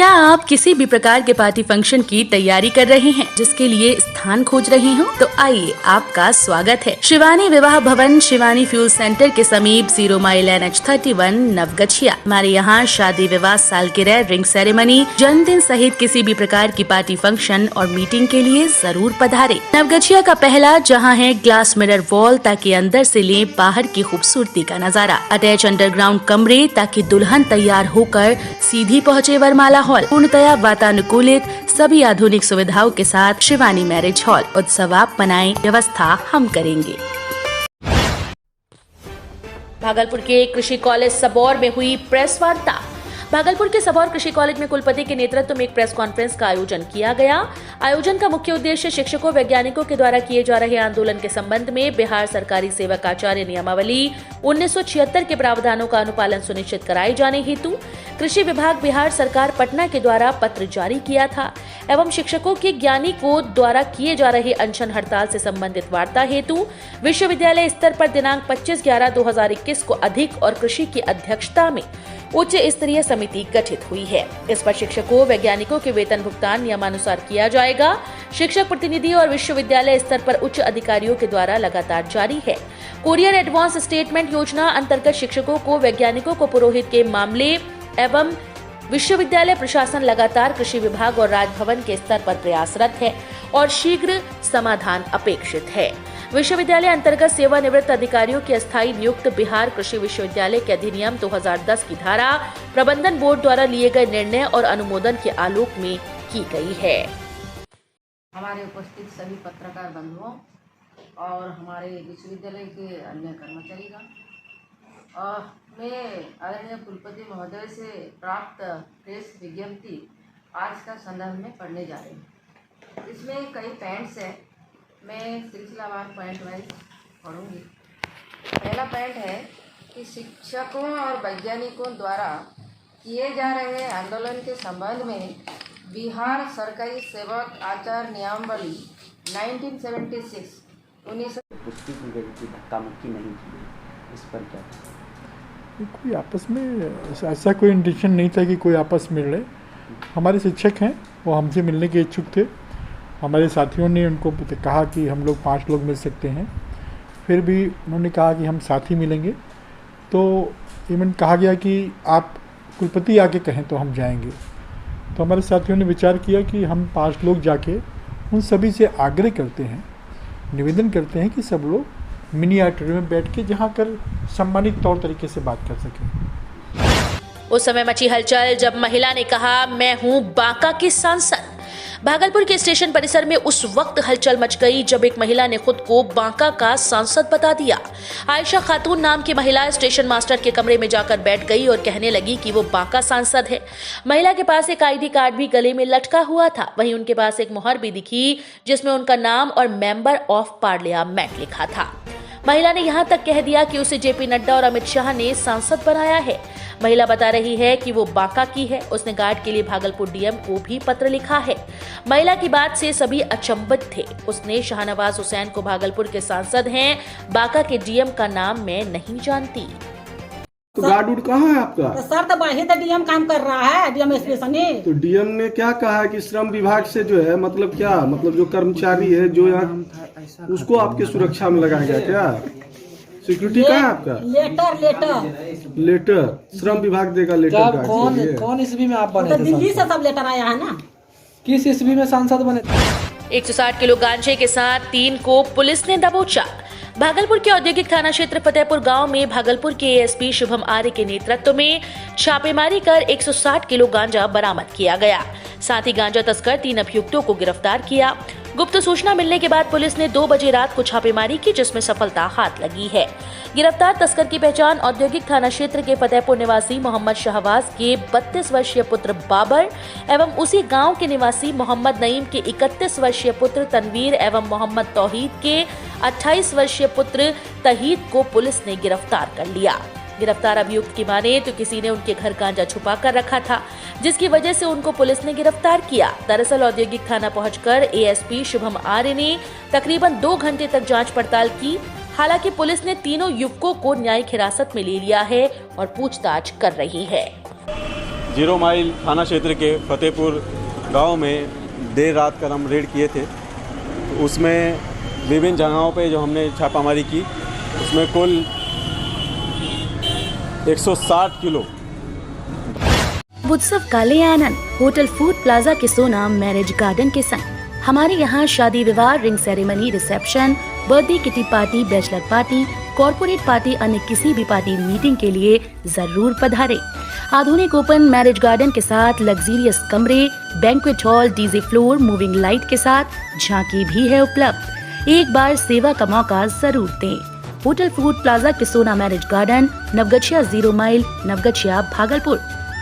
क्या आप किसी भी प्रकार के पार्टी फंक्शन की तैयारी कर रहे हैं, जिसके लिए स्थान खोज रहे हो? तो आइए, आपका स्वागत है शिवानी विवाह भवन, शिवानी फ्यूल सेंटर के समीप 0 माइल NH31 नवगछिया। हमारे यहाँ शादी, विवाह, सालगिरह, रिंग सेरेमनी, जन्मदिन सहित किसी भी प्रकार की पार्टी फंक्शन और मीटिंग के लिए जरूर पधारे। नवगछिया का पहला जहाँ है ग्लास मिरर वॉल, ताकि अंदर से ले बाहर की खूबसूरती का नजारा। अटैच अंडरग्राउंड कमरे, ताकि दुल्हन तैयार होकर सीधी पहुँचे वरमाला हॉल। पूर्णतया वातानुकूलित, सभी आधुनिक सुविधाओं के साथ शिवानी मैरिज हॉल। उत्सव आप मनाएं, व्यवस्था हम करेंगे। भागलपुर के कृषि कॉलेज सबौर में हुई प्रेस वार्ता। भागलपुर के सबौर कृषि कॉलेज में कुलपति के नेतृत्व में एक प्रेस कॉन्फ्रेंस का आयोजन किया गया। आयोजन का मुख्य उद्देश्य शिक्षकों, वैज्ञानिकों के द्वारा किए जा रहे आंदोलन के संबंध में बिहार सरकारी सेवक आचार्य नियमावली 1976 के प्रावधानों का अनुपालन सुनिश्चित कराए जाने हेतु कृषि विभाग बिहार सरकार पटना के द्वारा पत्र जारी किया था एवं शिक्षकों के ज्ञानी को द्वारा किए जा रहे अनशन हड़ताल से संबंधित वार्ता हेतु विश्वविद्यालय स्तर पर दिनांक 25/11/2021 को अधिक और कृषि की अध्यक्षता में उच्च स्तरीय समिति गठित हुई है। इस पर शिक्षकों, वैज्ञानिकों के वेतन भुगतान नियमानुसार किया जाएगा। शिक्षक प्रतिनिधि और विश्वविद्यालय स्तर पर उच्च अधिकारियों के द्वारा लगातार जारी है। कुरियर एडवांस स्टेटमेंट योजना अंतर्गत शिक्षकों को, वैज्ञानिकों को पुरोहित के मामले एवं विश्वविद्यालय प्रशासन लगातार कृषि विभाग और राजभवन के स्तर पर प्रयासरत है और शीघ्र समाधान अपेक्षित है। विश्वविद्यालय अंतर्गत सेवानिवृत्त अधिकारियों की अस्थायी नियुक्त बिहार कृषि विश्वविद्यालय के अधिनियम 2010 की धारा प्रबंधन बोर्ड द्वारा लिए गए निर्णय और अनुमोदन के आलोक में की गई है। हमारे उपस्थित सभी पत्रकार बंधुओं और हमारे विश्वविद्यालय के अन्य कर्मचारीगण, मैं आदरणीय कुलपति महोदय से प्राप्त प्रेस विज्ञप्ति आज का संदर्भ में पढ़ने जा रही हूँ। इसमें कई पॉइंट्स हैं, मैं सिलसिलावार पॉइंट वाइज पढ़ूंगी। पहला पॉइंट है कि शिक्षकों और वैज्ञानिकों द्वारा किए जा रहे आंदोलन के संबंध में बिहार सरकारी सेवक आचार नियमावली 1976 पुष्टि की गई थी, धक्का मुक्की नहीं की। इस पर क्या? कोई आपस में ऐसा कोई इंटेंशन नहीं था कि कोई आपस में मिले। हमारे शिक्षक हैं, वो हमसे मिलने के इच्छुक थे। हमारे साथियों ने उनको कहा कि हम लोग 5 लोग मिल सकते हैं, फिर भी उन्होंने कहा कि हम साथ ही मिलेंगे। तो इवन कहा गया कि आप कुलपति आके कहें तो हम जाएंगे। तो हमारे साथियों ने विचार किया कि हम 5 लोग जाके उन सभी से आग्रह करते हैं, निवेदन करते हैं कि सब लोग मिनी ऑडिटोरियम में बैठ के जहाँ कर सम्मानित तौर तरीके से बात कर सकें। उस समय मची हलचल जब महिला ने कहा, मैं हूं बांका की सांसद। भागलपुर के स्टेशन परिसर में उस वक्त हलचल मच गई जब एक महिला ने खुद को बांका का सांसद बता दिया। आयशा खातून नाम की महिला स्टेशन मास्टर के कमरे में जाकर बैठ गई और कहने लगी कि वो बांका सांसद है। महिला के पास एक ID कार्ड भी गले में लटका हुआ था। वहीं उनके पास एक मुहर भी दिखी जिसमें उनका नाम और मेंबर ऑफ पार्लियामेंट लिखा था। महिला ने यहाँ तक कह दिया कि उसे JP नड्डा और अमित शाह ने सांसद बनाया है। महिला बता रही है कि वो बांका की है। उसने गार्ड के लिए भागलपुर DM को भी पत्र लिखा है। महिला की बात से सभी अचंभित थे। उसने शाहनवाज हुसैन को भागलपुर के सांसद हैं, बांका के DM का नाम मैं नहीं जानती। तो गार्ड उड कहाँ है आपका? तो सर तो वही तो DM काम कर रहा है, DM स्टेशन ही। तो DM ने क्या कहा है कि श्रम विभाग से जो है मतलब क्या, मतलब जो कर्मचारी है जो यहाँ उसको आपके सुरक्षा में लगाया गया क्या? सिक्योरिटी कहाँ है आपका? लेटर श्रम विभाग देगा लेटर। कौन ईस्वी में आप बने थे? दिल्ली से सब लेटर आया है ना। किस ईस्वी में सांसद बने थे? 160 किलो गांजे के साथ 3 को पुलिस ने दबोचा। भागलपुर के औद्योगिक थाना क्षेत्र फतेहपुर गांव में भागलपुर के ASP शुभम आर्य के नेतृत्व में छापेमारी कर 160 किलो गांजा बरामद किया गया। साथ ही गांजा तस्कर 3 अभियुक्तों को गिरफ्तार किया। गुप्त सूचना मिलने के बाद पुलिस ने 2 बजे रात को छापेमारी की, जिसमें सफलता हाथ लगी है। गिरफ्तार तस्कर की पहचान औद्योगिक थाना क्षेत्र के फतेहपुर निवासी मोहम्मद शाहवाज के 32 वर्षीय पुत्र बाबर एवं उसी गांव के निवासी मोहम्मद नईम के 31 वर्षीय पुत्र तनवीर एवं मोहम्मद तौहीद के 28 वर्षीय पुत्र तहीद को पुलिस ने गिरफ्तार कर लिया। गिरफ्तार अभियुक्त की माने तो किसी ने उनके घर गांजा छुपा कर रखा था, जिसकी वजह से उनको पुलिस ने गिरफ्तार किया। दरअसल औद्योगिक थाना पहुंचकर ASP शुभम आर्य ने तकरीबन 2 घंटे तक जांच पड़ताल की। हालांकि पुलिस ने तीनों युवकों को न्यायिक हिरासत में ले लिया है और पूछताछ कर रही है। जीरो माइल थाना क्षेत्र के फतेहपुर गांव में देर रात का हम रेड किए थे। तो उसमें विभिन्न जगहों पे जो हमने छापामारी की, उसमें कुल 160 किलो उत्सव का ले आनंद होटल फूड प्लाजा के सोना मैरिज गार्डन के संग। हमारे यहाँ शादी विवाह, ring ceremony, reception, birthday kitty party, bachelor party, corporate party, अन्य किसी भी पार्टी मीटिंग के लिए जरूर पधारे। आधुनिक ओपन मैरिज गार्डन के साथ लग्जरियस कमरे, banquet hall, DJ floor, moving light के साथ झांकी भी है उपलब्ध। एक बार सेवा का मौका जरूर दें। होटल फूड प्लाजा के Sona marriage garden, Navgachhia 0 mile, Navgachhia, Bhagalpur.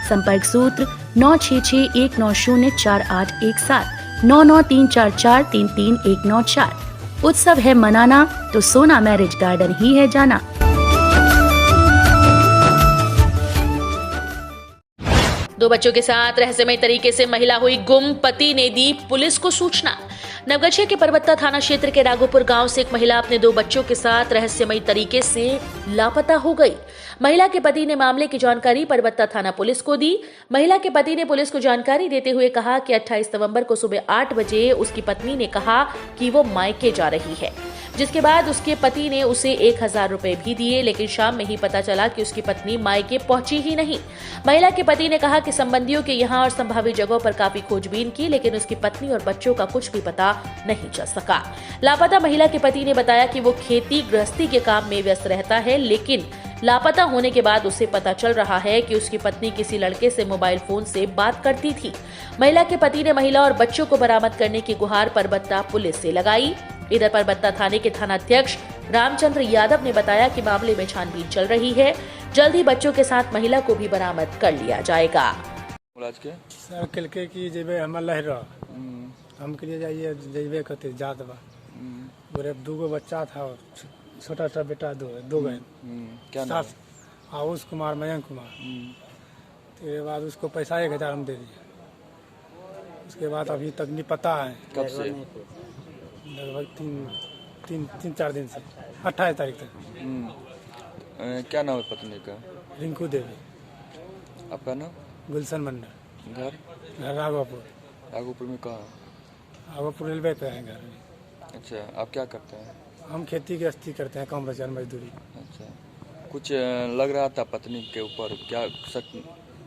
संपर्क सूत्र 9661904817, 9934433194। उत्सव है मनाना तो सोना मैरिज गार्डन ही है जाना। दो बच्चों के साथ रहस्यमय तरीके से महिला हुई गुम, पति ने दी पुलिस को सूचना। नवगछिया के परबत्ता थाना क्षेत्र के राघोपुर गांव से एक महिला अपने 2 बच्चों के साथ रहस्यमय तरीके से लापता हो गई। महिला के पति ने मामले की जानकारी परबत्ता थाना पुलिस को दी। महिला के पति ने पुलिस को जानकारी देते हुए कहा कि 28 नवंबर को सुबह 8 बजे उसकी पत्नी ने कहा कि वो मायके जा रही है, जिसके बाद उसके पति ने उसे 1000 रुपए भी दिए, लेकिन शाम में ही पता चला कि उसकी पत्नी मायके पहुंची ही नहीं। महिला के पति ने कहा कि संबंधियों के यहाँ और संभावित जगहों पर काफी खोजबीन की, लेकिन उसकी पत्नी और बच्चों का कुछ भी पता नहीं चल सका। लापता महिला के पति ने बताया कि वो खेती गृहस्थी के काम में व्यस्त रहता है, लेकिन लापता होने के बाद उसे पता चल रहा है कि उसकी पत्नी किसी लड़के से मोबाइल फोन से बात करती थी। महिला के पति ने महिला और बच्चों को बरामद करने की गुहार परबत्ता पुलिस से लगाई। इधर परबत्ता थाने के थानाध्यक्ष रामचंद्र यादव ने बताया कि मामले में छानबीन चल रही है। जल्द ही बच्चों के साथ महिला को भी बरामद कर लिया जाएगा। सर कलके की जेबे हम लहरा हम के लिए जाइए जेबे कहते जात बा बोरे 2 बच्चा था, छोटा सा बेटा 2 गए। क्या नाम? आउस कुमार, मयंक कुमार। उसके बाद उसको पैसा 1000 हम दे दिए। उसके बाद अभी तक नहीं पता है कब से, लगभग 3-4 दिन से, 28 तारीख तक। क्या नाम है पत्नी का? रिंकू देवी। आपका नाम? गुलशन मंडल। घर राघोपुर। राघोपुर में कहाँ? राघोपुर रेलवे पे है घर। अच्छा, आप क्या करते हैं? हम खेती गृहस्थी करते हैं, कम रोजगार मजदूरी। अच्छा, कुछ लग रहा था पत्नी के ऊपर, क्या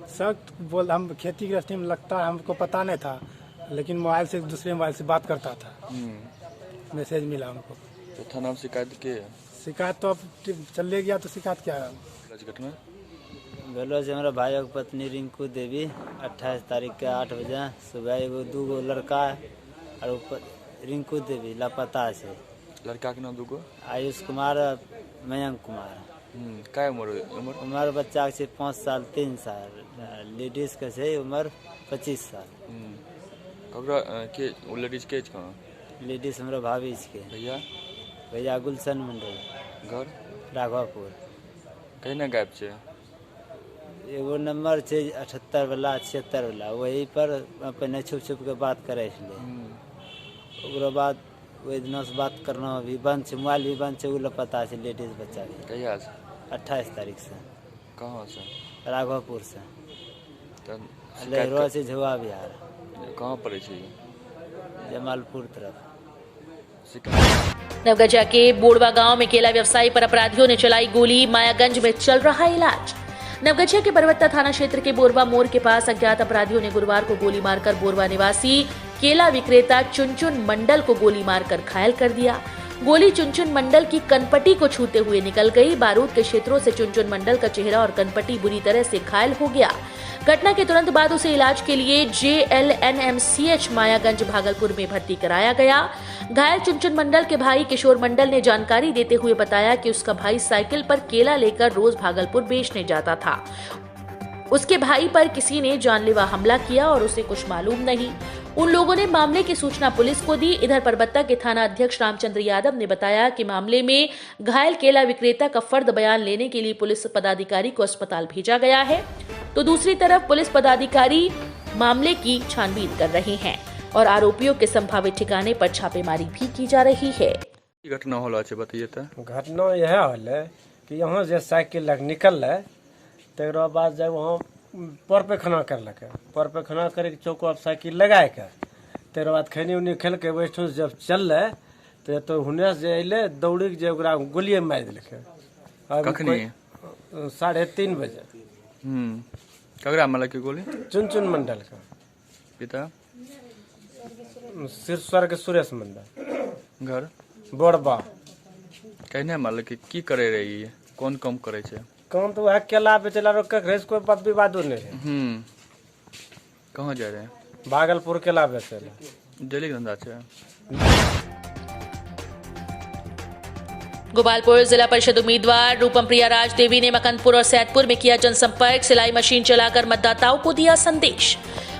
सख्त बोल, हम खेती गृहस्थी में लगता है, हमको पता नहीं था, लेकिन मोबाइल से दूसरे मोबाइल से बात करता था। मैसेज मिला हमको तो थाना में शिकायत की? शिकायत तो अब चले गया, तो शिकायत क्या है? घटना बेलो से हमारा भाई की पत्नी रिंकू देवी 28 तारीख के 8 बजे सुबह 2 लड़का और रिंकू देवी लापता से। लड़का के नाम 2? आयुष कुमार, मयंक कुमार। क्या उम्र? बच्चा के 5 साल 3 साल, लेडीज के से उम्र 25 साल। वो लेडीज के कहाँ? लेडीज हमारा भाभी के। भैया गुलशन मंडल। घर राघोपुर। कहीं ना गायब छे? एगो नंबर छे 78 वाला 76 वाला, वही पर अपने छुप के बात करे छे। ओकरा बाद वही दिनों से बात करना अभी बंद है, मोबाइल भी बंद है। वो पता है लेडीज बच्चा भी। कहिया से? 28 तारीख से। कहाँ से? राघोपुर से। लहरों से झुआ बिहार। कहाँ पर है? जमालपुर तरफ। नवगछिया के बोड़वा गांव में केला व्यवसायी पर अपराधियों ने चलाई गोली, मायागंज में चल रहा इलाज। नवगछिया के परबत्ता थाना क्षेत्र के बोरवा मोड़ के पास अज्ञात अपराधियों ने गुरुवार को गोली मारकर बोरवा निवासी केला विक्रेता चुनचुन मंडल को गोली मारकर घायल कर दिया। गोली चुनचुन मंडल की कनपटी को छूते हुए निकल गई। बारूद के क्षेत्रों से चुनचुन मंडल का चेहरा और कनपटी बुरी तरह से घायल हो गया। घटना के तुरंत बाद उसे इलाज के लिए JLNMCH मायागंज भागलपुर में भर्ती कराया गया। घायल चुनचुन मंडल के भाई किशोर मंडल ने जानकारी देते हुए बताया कि उसका भाई साइकिल पर केला लेकर रोज भागलपुर बेचने जाता था। उसके भाई पर किसी ने जानलेवा हमला किया और उसे कुछ मालूम नहीं। उन लोगों ने मामले की सूचना पुलिस को दी। इधर परबत्ता के थाना अध्यक्ष रामचंद्र यादव ने बताया कि मामले में घायल केला विक्रेता का फर्द बयान लेने के लिए पुलिस पदाधिकारी को अस्पताल भेजा गया है, तो दूसरी तरफ पुलिस पदाधिकारी मामले की छानबीन कर रहे हैं और आरोपियों के संभावित ठिकाने पर छापेमारी भी की जा रही है। घटना होला छे बताइए तो। घटना यह होले कि यहाँ से साइकिल लग निकल तक बाद जब वहाँ पर पे खाना करलक, पर पे खाना करे चौको अब साइकिल लगाए के तेर बाद खैनी उनी खेल के बैठो जब चलले तो हुने से अइले दौड़ी के जे ओकरा गोलिये मार देलकै। कखनी 3:30 बजे। ककरा मारल के गोली? चुन मंडल का पिता स्वर्ग सुरेश मंडल। घर बोरबा। कहने मारल के की करे रही है, कौन काम करे छे? काम तो वह केला बेचला रोक के कोई बात विवादो नहीं है। कहाँ जा रहे हैं? भागलपुर केला बेचला। डेली धंधा छे। गोपालपुर जिला परिषद उम्मीदवार रूपम प्रिया राजदेवी ने मकंदपुर और सैदपुर में किया जनसंपर्क, सिलाई मशीन चलाकर मतदाताओं को दिया संदेश।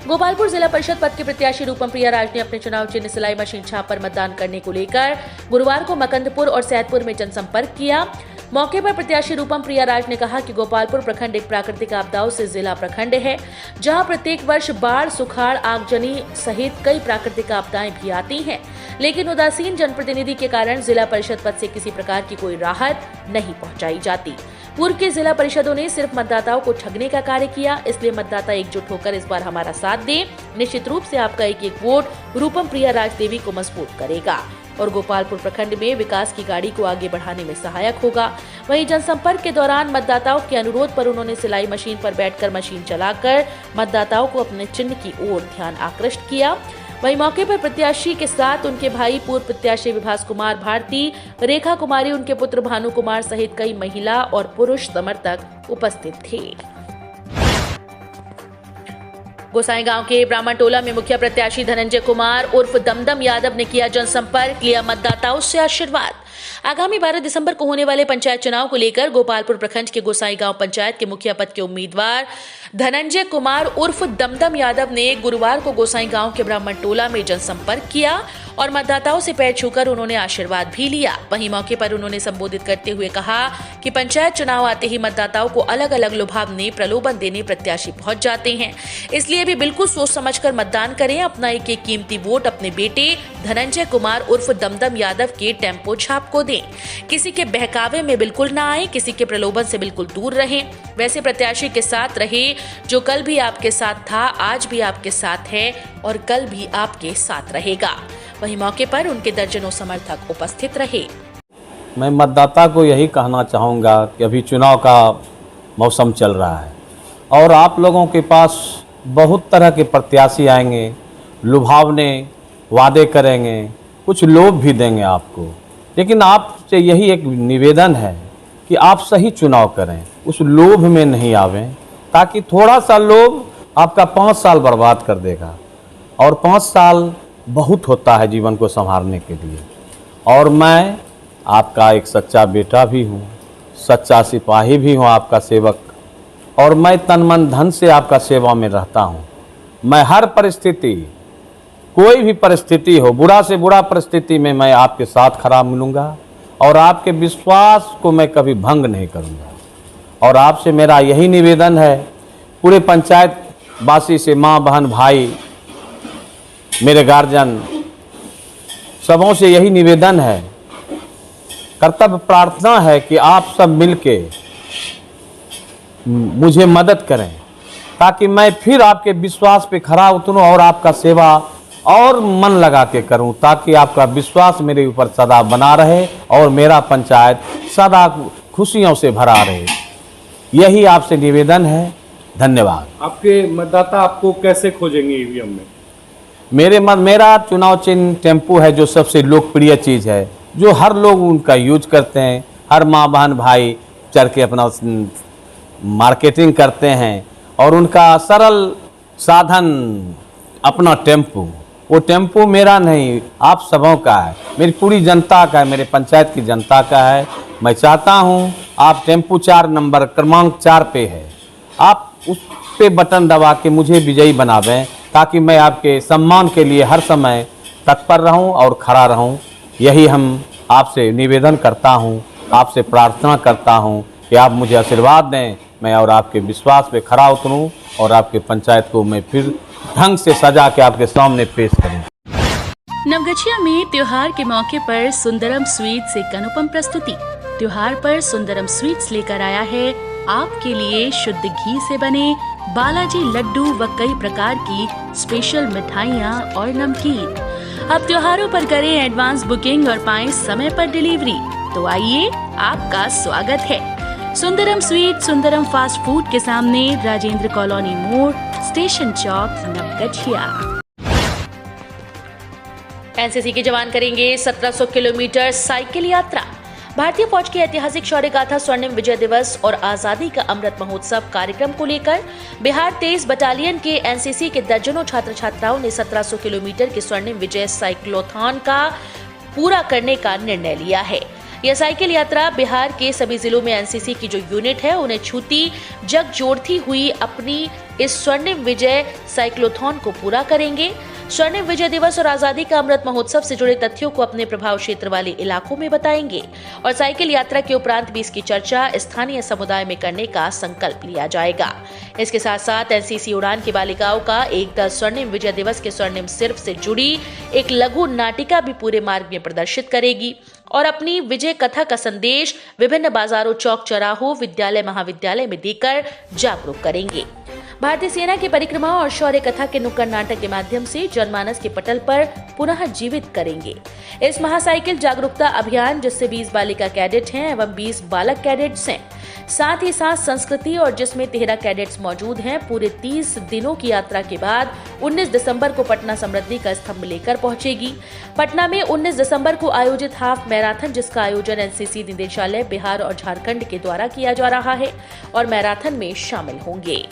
गोपालपुर जिला परिषद पद के प्रत्याशी रूपम प्रिया राज ने अपने चुनाव चिन्ह सिलाई मशीन छाप पर मतदान करने को लेकर गुरुवार को मकंदपुर और सैदपुर में जनसंपर्क किया। मौके पर प्रत्याशी रूपम प्रिया राज ने कहा कि गोपालपुर प्रखंड एक प्राकृतिक आपदाओं से जिला प्रखंड है, जहां प्रत्येक वर्ष बाढ़, सुखाड़, आगजनी सहित कई प्राकृतिक आपदाएं भी आती हैं, लेकिन उदासीन जनप्रतिनिधि के कारण जिला परिषद पद से किसी प्रकार की कोई राहत नहीं पहुंचाई जाती। पूर्व के जिला परिषदों ने सिर्फ मतदाताओं को ठगने का कार्य किया, इसलिए मतदाता एकजुट होकर इस बार हमारा साथ दें। निश्चित रूप से आपका एक वोट रूपम प्रिया राजदेवी को मजबूत करेगा और गोपालपुर प्रखंड में विकास की गाड़ी को आगे बढ़ाने में सहायक होगा। वहीं जनसंपर्क के दौरान मतदाताओं के अनुरोध पर उन्होंने सिलाई मशीन पर बैठकर मशीन चलाकर मतदाताओं को अपने चिन्ह की ओर ध्यान आकृष्ट किया। वहीं मौके पर प्रत्याशी के साथ उनके भाई पूर्व प्रत्याशी विभास कुमार भारती, रेखा कुमारी, उनके पुत्र भानु कुमार सहित कई महिला और पुरुष समर्थक उपस्थित थे। गोसाईगांव के ब्राह्मण टोला में मुखिया प्रत्याशी धनंजय कुमार उर्फ दमदम यादव ने किया जनसंपर्क, लिया मतदाताओं से आशीर्वाद। आगामी 12 दिसंबर को होने वाले पंचायत चुनाव को लेकर गोपालपुर प्रखंड के गोसाईगांव पंचायत के मुखिया पद के उम्मीदवार धनंजय कुमार उर्फ दमदम यादव ने गुरुवार को गोसाईगांव के ब्राह्मण टोला में जनसंपर्क किया और मतदाताओं से पैर छूकर उन्होंने आशीर्वाद भी लिया। वहीं मौके पर उन्होंने संबोधित करते हुए कहा कि पंचायत चुनाव आते ही मतदाताओं को अलग अलग लुभावने, प्रलोभन देने प्रत्याशी पहुंच जाते हैं, इसलिए भी बिल्कुल सोच समझकर मतदान करें। अपना एक एक कीमती वोट अपने बेटे धनंजय कुमार उर्फ दमदम यादव के टेम्पो छाप को दें। किसी के बहकावे में बिल्कुल ना आए, किसी के प्रलोभन से बिल्कुल दूर रहें। वैसे प्रत्याशी के साथ रहे जो कल भी आपके साथ था, आज भी आपके साथ है और कल भी आपके साथ रहेगा। वहीं मौके पर उनके दर्जनों समर्थक उपस्थित रहे। मैं मतदाता को यही कहना चाहूँगा कि अभी चुनाव का मौसम चल रहा है और आप लोगों के पास बहुत तरह के प्रत्याशी आएंगे, लुभावने वादे करेंगे, कुछ लोभ भी देंगे आपको, लेकिन आपसे यही एक निवेदन है कि आप सही चुनाव करें, उस लोभ में नहीं आवें, ताकि थोड़ा सा लोभ आपका 5 साल बर्बाद कर देगा और 5 साल बहुत होता है जीवन को संभालने के लिए। और मैं आपका एक सच्चा बेटा भी हूँ, सच्चा सिपाही भी हूँ, आपका सेवक, और मैं तन मन धन से आपका सेवा में रहता हूँ। मैं हर परिस्थिति, कोई भी परिस्थिति हो, बुरा से बुरा परिस्थिति में मैं आपके साथ खड़ा मिलूँगा और आपके विश्वास को मैं कभी भंग नहीं करूँगा। और आपसे मेरा यही निवेदन है, पूरे पंचायत वासी से, माँ, बहन, भाई, मेरे गार्जियन, सबों से यही निवेदन है, कर्तव्य प्रार्थना है कि आप सब मिलके मुझे मदद करें ताकि मैं फिर आपके विश्वास पे खरा उतरूं और आपका सेवा और मन लगा के करूं, ताकि आपका विश्वास मेरे ऊपर सदा बना रहे और मेरा पंचायत सदा खुशियों से भरा रहे। यही आपसे निवेदन है। धन्यवाद। आपके मतदाता आपको कैसे खोजेंगे ईवीएम में? मेरा चुनाव चिन्ह टेम्पू है, जो सबसे लोकप्रिय चीज़ है, जो हर लोग उनका यूज करते हैं। हर माँ, बहन, भाई चढ़ के अपना मार्केटिंग करते हैं और उनका सरल साधन अपना टेम्पू। वो टेम्पू मेरा नहीं, आप सबों का है, मेरी पूरी जनता का है, मेरे पंचायत की जनता का है। मैं चाहता हूँ आप टेम्पू 4 नंबर क्रमांक 4 पे है, आप उस पे बटन दबा के मुझे विजयी बनावें, ताकि मैं आपके सम्मान के लिए हर समय तत्पर रहूं और खड़ा रहूं। यही हम आपसे निवेदन करता हूं, आपसे प्रार्थना करता हूं कि आप मुझे आशीर्वाद दें, मैं और आपके विश्वास पे खड़ा उतरूं और आपके पंचायत को मैं फिर ढंग से सजा के आपके सामने पेश करूं। नवगछिया में त्योहार के मौके पर सुंदरम स्वीट्स एक अनुपम प्रस्तुति। त्योहार पर सुंदरम स्वीट्स लेकर आया है आपके लिए शुद्ध घी से बने बालाजी लड्डू व कई प्रकार की स्पेशल मिठाइयाँ और नमकीन। अब त्योहारों पर करें एडवांस बुकिंग और पाएं समय पर डिलीवरी। तो आइए, आपका स्वागत है Sundaram sweet Sundaram fast food के सामने, राजेंद्र कॉलोनी मोड़, स्टेशन चौक, नवगछिया। एनसीसी के जवान करेंगे 1700 किलोमीटर साइकिल यात्रा। भारतीय फौज की ऐतिहासिक शौर्य गाथा स्वर्णिम विजय दिवस और आजादी का अमृत महोत्सव कार्यक्रम को लेकर बिहार 23 बटालियन के एनसीसी के दर्जनों छात्र छात्राओं ने 1700 किलोमीटर के स्वर्णिम विजय साइक्लोथॉन का पूरा करने का निर्णय लिया है। यह साइकिल यात्रा बिहार के सभी जिलों में एनसीसी की जो यूनिट है उन्हें छूती जग जोड़ती हुई अपनी इस स्वर्णिम विजय साइक्लोथॉन को पूरा करेंगे। स्वर्णिम विजय दिवस और आजादी का अमृत महोत्सव से जुड़े तथ्यों को अपने प्रभाव क्षेत्र वाले इलाकों में बताएंगे और साइकिल यात्रा के उपरांत भी इसकी चर्चा स्थानीय समुदाय में करने का संकल्प लिया जाएगा। इसके साथ साथ एनसीसी उड़ान की बालिकाओं का एक दल स्वर्णिम विजय दिवस के स्वर्णिम सिर्फ से जुड़ी एक लघु नाटिका भी पूरे मार्ग में प्रदर्शित करेगी और अपनी विजय कथा का संदेश विभिन्न बाजारों, चौक चौराहों, विद्यालय महाविद्यालय में देकर जागरूक करेंगे। भारतीय सेना की परिक्रमा और शौर्य कथा के नुक्कड़ नाटक के माध्यम से जनमानस के पटल पर पुनः जीवित करेंगे। इस महासाइकिल जागरूकता अभियान, जिससे 20 बालिका कैडेट हैं एवं 20 बालक कैडेट्स हैं, साथ ही साथ संस्कृति और जिसमें 13 कैडेट्स मौजूद हैं, पूरे 30 दिनों की यात्रा के बाद 19 दिसंबर को पटना समृद्धि का स्तंभ लेकर पहुंचेगी। पटना में 19 दिसंबर को आयोजित हाफ मैराथन, जिसका आयोजन एनसीसी निदेशालय बिहार और झारखंड के द्वारा किया जा रहा है और मैराथन में शामिल होंगे।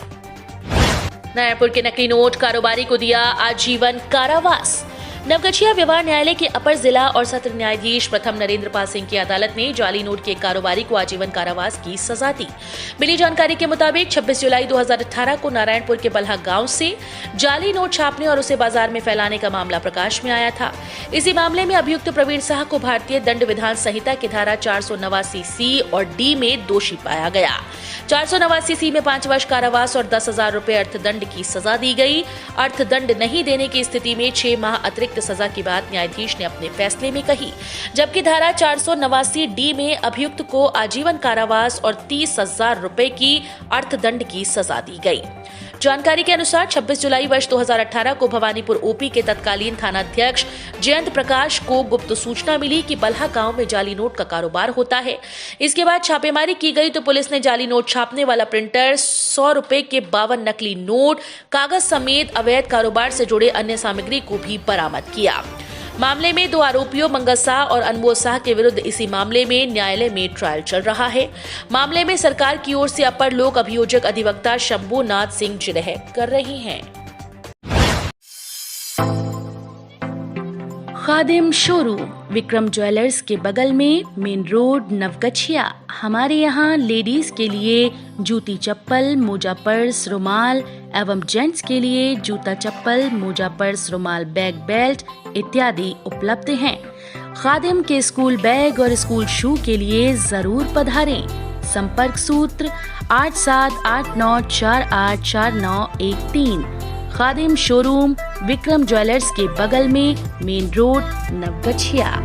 नारायणपुर के नकली नोट कारोबारी को दिया आजीवन कारावास। नवगछिया व्यवहार न्यायालय के अपर जिला और सत्र न्यायाधीश प्रथम नरेंद्र पाल सिंह की अदालत ने जाली नोट के कारोबारी को आजीवन कारावास की सजा दी। मिली जानकारी के मुताबिक 26 जुलाई 2018 को नारायणपुर के बल्हा गांव से जाली नोट छापने और उसे बाजार में फैलाने का मामला प्रकाश में आया था। इसी मामले में अभियुक्त प्रवीण शाह को भारतीय दंड विधान संहिता की धारा 489 सी और डी में दोषी पाया गया। 489 सी में 5 वर्ष कारावास और 10,000 रुपए अर्थदंड की सजा दी गई। अर्थदंड नहीं देने की स्थिति में 6 माह अतिरिक्त सजा की बात न्यायाधीश ने अपने फैसले में कही, जबकि धारा 489 डी में अभियुक्त को आजीवन कारावास और 30,000 रुपए की अर्थदंड की सजा दी गई। जानकारी के अनुसार 26 जुलाई वर्ष 2018 को भवानीपुर ओपी के तत्कालीन थानाध्यक्ष जयंत प्रकाश को गुप्त सूचना मिली कि बल्हा गांव में जाली नोट का कारोबार होता है। इसके बाद छापेमारी की गई तो पुलिस ने जाली नोट छापने वाला प्रिंटर, 100 रुपए के 52 नकली नोट, कागज समेत अवैध कारोबार से जुड़े अन्य सामग्री को भी बरामद किया। मामले में 2 आरोपियों मंगल शाह और अनमोल शाह के विरुद्ध इसी मामले में न्यायालय में ट्रायल चल रहा है। मामले में सरकार की ओर से अपर लोक अभियोजक अधिवक्ता शंभूनाथ सिंह जिरह कर रहे हैं। खादिम शोरूम विक्रम ज्वेलर्स के बगल में, मेन रोड, नवगछिया। हमारे यहाँ लेडीज के लिए जूती चप्पल, मोजा पर्स, रुमाल एवं जेंट्स के लिए जूता चप्पल, मोजा पर्स, रुमाल, बैग, बेल्ट इत्यादि उपलब्ध हैं। खादिम के स्कूल बैग और स्कूल शू के लिए जरूर पधारें। संपर्क सूत्र 8789484913। खादिम शोरूम विक्रम ज्वेलर्स के बगल में, मेन रोड, नवगछिया।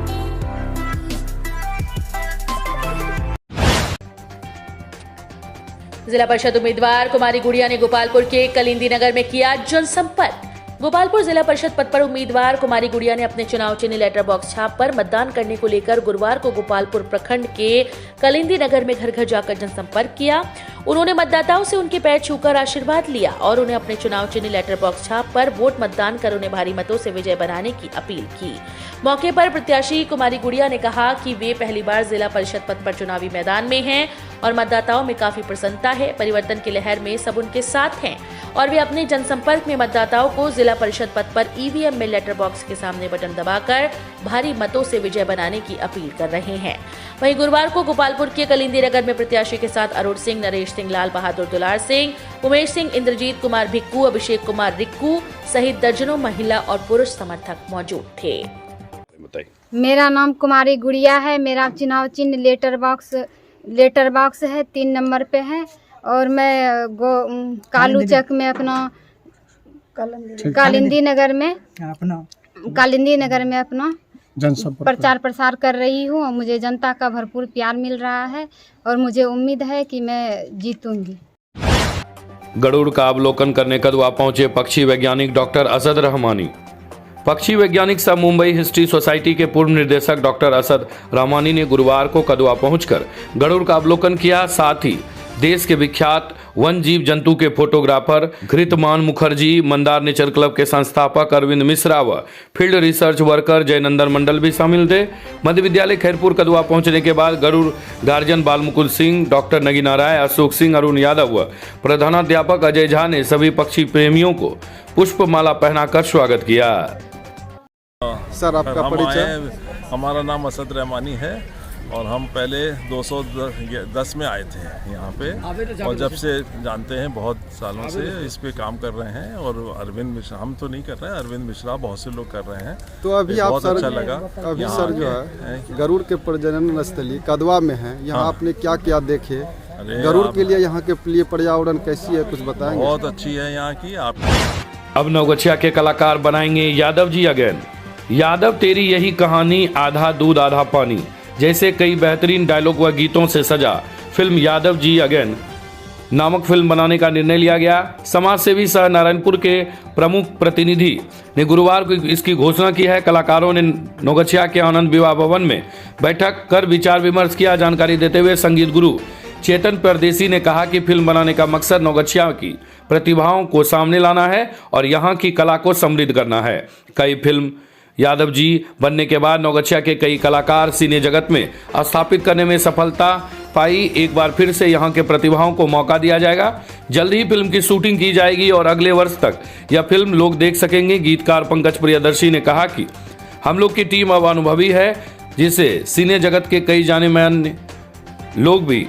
जिला परिषद उम्मीदवार कुमारी गुड़िया ने गोपालपुर के कलिंदी नगर में किया जनसंपर्क। गोपालपुर जिला परिषद पद पर उम्मीदवार कुमारी गुड़िया ने अपने चुनाव चिन्ह लेटर बॉक्स छाप पर मतदान करने को लेकर गुरुवार को गोपालपुर प्रखंड के कलिंदी नगर में घर घर जाकर जनसंपर्क किया। उन्होंने मतदाताओं से उनके पैर छूकर आशीर्वाद लिया और उन्हें अपने चुनाव चिन्ह लेटर बॉक्स छाप पर वोट मतदान कर उन्हें भारी मतों से विजय बनाने की अपील की। मौके पर प्रत्याशी कुमारी गुड़िया ने कहा कि वे पहली बार जिला परिषद पद पर चुनावी मैदान में हैं और मतदाताओं में काफी प्रसन्नता है। परिवर्तन की लहर में सब उनके साथ हैं और वे अपने जनसंपर्क में मतदाताओं को जिला परिषद पद पर ईवीएम में लेटर बॉक्स के सामने बटन दबाकर भारी मतों से विजय बनाने की अपील कर रहे हैं। वहीं गुरुवार को गोपालपुर के कलिंदी नगर में प्रत्याशी के साथ अरुण सिंह, नरेश सिंह, लाल बहादुर दुलार सिंह, उमेश सिंह, इंद्रजीत कुमार भिक्कू, अभिषेक कुमार रिक्कू सहित दर्जनों महिला और पुरुष समर्थक मौजूद थे। मेरा नाम कुमारी गुड़िया है। मेरा चुनाव चिन्ह लेटर बॉक्स है, 3 नंबर पे है और मैं कालू चक में अपना कालिंदी नगर में अपना प्रचार प्रसार कर रही हूँ और मुझे जनता का भरपूर प्यार मिल रहा है और मुझे उम्मीद है कि मैं जीतूंगी। गरुड़ का अवलोकन करने कदवा पहुंचे पक्षी वैज्ञानिक डॉक्टर असद रहमानी। पक्षी वैज्ञानिक सब मुंबई हिस्ट्री सोसाइटी के पूर्व निर्देशक डॉक्टर असद रहमानी ने गुरुवार को कदवा पहुंचकर गरुड़ का अवलोकन किया। साथ ही देश के विख्यात वन जीव जंतु के photographer Ghritman Mukherjee, Mandar nature club के संस्थापक अरविंद मिश्रा व field research worker Jaynandan Mandal भी शामिल थे। मध्य विद्यालय खैरपुर कदवा पहुंचने के बाद गरुड़ गार्जियन बालमुकुंद सिंह, डॉक्टर नगीना राय, अशोक सिंह, अरुण यादव व प्रधानाध्यापक अजय झा ने सभी पक्षी प्रेमियों को पुष्पमाला पहनाकर स्वागत किया। सर आपका परिचय? हमारा नाम असद रहमानी है और हम पहले 210 में आए थे यहाँ पे, और जब से जानते हैं बहुत सालों से इस पे काम कर रहे हैं। और अरविंद मिश्रा, हम तो नहीं कर रहे हैं, अरविंद मिश्रा बहुत से लोग कर रहे हैं। तो अभी आप बहुत सर, अच्छा लगा। अभी सर जो है गरुड़ के प्रजनन स्थली कदवा में है, यहाँ आपने क्या क्या देखे? गरुड़ के लिए यहाँ के लिए पर्यावरण कैसी है, कुछ बताएंगे? बहुत अच्छी है यहाँ की। आप अब नवगछिया के कलाकार बनाएंगे यादव जी अगेन। यादव तेरी यही कहानी, आधा दूध आधा पानी जैसे कई बेहतरीन डायलॉग व गीतों से सजा फिल्म यादव जी अगेन नामक फिल्म बनाने का निर्णय लिया गया। समाज सेवी सह नारायणपुर के प्रमुख प्रतिनिधि ने गुरुवार को इसकी घोषणा की है। कलाकारों ने नवगछिया के आनंद विवाह भवन में बैठक कर विचार विमर्श किया। जानकारी देते हुए संगीत गुरु चेतन परदेसी ने कहा कि फिल्म बनाने का मकसद नवगछिया की प्रतिभाओं को सामने लाना है और यहाँ की कला को समृद्ध करना है। कई फिल्म यादव जी बनने के बाद नवगछिया के कई कलाकार सिने जगत में स्थापित करने में सफलता पाई। एक बार फिर से यहाँ के प्रतिभाओं को मौका दिया जाएगा। जल्द ही फिल्म की शूटिंग की जाएगी और अगले वर्ष तक यह फिल्म लोग देख सकेंगे। गीतकार पंकज प्रियदर्शी ने कहा कि हम लोग की टीम अब अनुभवी है, जिसे सिने जगत के कई जाने माने लोग भी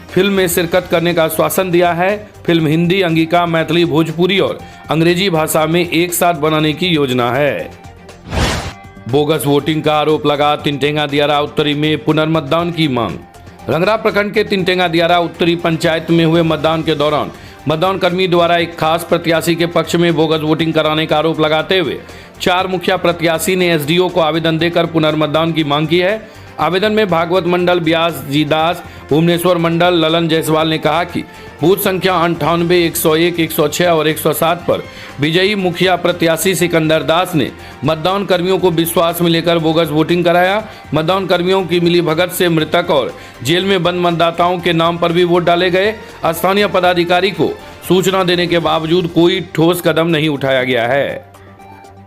फिल्म में शिरकत करने का आश्वासन दिया है। फिल्म हिंदी, अंगिका, मैथिली, भोजपुरी और अंग्रेजी भाषा में एक साथ बनाने की योजना है। बोगस वोटिंग का आरोप लगा तिनटेंगा दियारा उत्तरी में पुनर्मतदान की मांग। रंगरा प्रखंड के तिनटेंगा दियारा उत्तरी पंचायत में हुए मतदान के दौरान मतदान कर्मी द्वारा एक खास प्रत्याशी के पक्ष में बोगस वोटिंग कराने का आरोप लगाते हुए 4 मुखिया प्रत्याशी ने एसडीओ को आवेदन देकर पुनर्मतदान की मांग की है। आवेदन में भागवत मंडल, ब्यास जी दास, भुवनेश्वर मंडल, ललन जायसवाल ने कहा कि बूथ संख्या 98, 101, 106 और 107 पर विजयी मुखिया प्रत्याशी सिकंदर दास ने मतदान कर्मियों को विश्वास में लेकर बोगस वोटिंग कराया। मतदान कर्मियों की मिली भगत से मृतक और जेल में बंद मतदाताओं के नाम पर भी वोट डाले गए। स्थानीय पदाधिकारी को सूचना देने के बावजूद कोई ठोस कदम नहीं उठाया गया है।